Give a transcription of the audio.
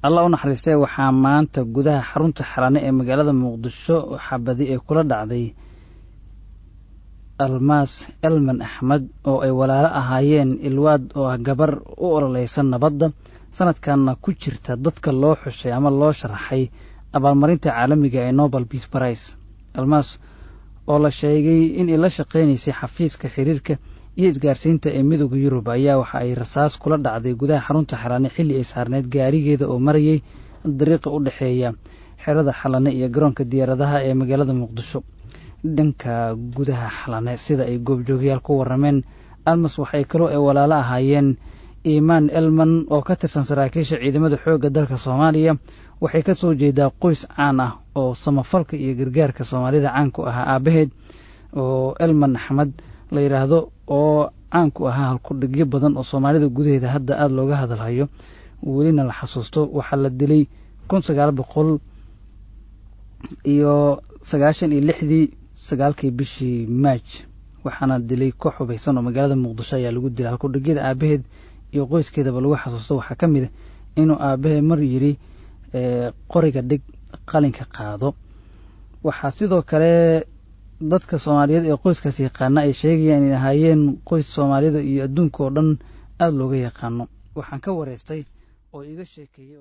الله ونحرسته وحامانتا gudaha xarunta xalane ee magaalada Muqdisho xabadi ee kula dhacday Almas Elman Ahmed oo ay walaalo ahaayeen Ilwaad oo gabar u ololeysan nabadda sanadkan ku jirta dadka loo xushay ama loo sharaxay abaalmarinta caalamiga ee Nobel Peace Prize. Almas oo la sheegay in ay la shaqeynaysay xafiiska xiriirka iyo isgaarsiinta ee midowga Yurub ayaa waxa ay rasaas kula dhacday gudaha xarunta xalane xilli ay saarneed gaarigeeda oo marayay dariiqa u dhaxeeya xerada xalane iyo garoonka diyaaradaha ee magaalada Muqdisho. dhanka gudaha xalane sida ay goobjoogayaal ku warameen Almas waxay kaloo ay walaalo ahaayeen Iman Elman oo ka tirsan saraakiisha ciidamada xoogga dalka Soomaaliya waxay ka soo jeedaa qoys caan ah oo samafalka iyo gargaarka Soomaalida caan ku ah aabaheed oo Elman Ahmed la yiraahdo oo caan ku ah halku dhigyo badan oo Soomaalida gudaheeda hadda aad looga hadalhayo welina la xasuusto waxa la dilay 1996 sagaalkii bishii March waxaana dilay koox hubeysan oo magaalada Muqdisho ayaa lagu dilay halku dhigyada aabaheed iyo qoyskeedaba lagu xasuusto waxa kamid ah inuu aabahe mar yiri qoriga dhig qalinka qaado. waxa sidoo kale dadka Soomaaliyeed ee qoyskaas yaqaan ay sheegayaan in ahaayeen qoys Soomaalida iyo adduunka oo dhan aad looga yaqaano. waxaan ka wareystay oo iga sheekeeyay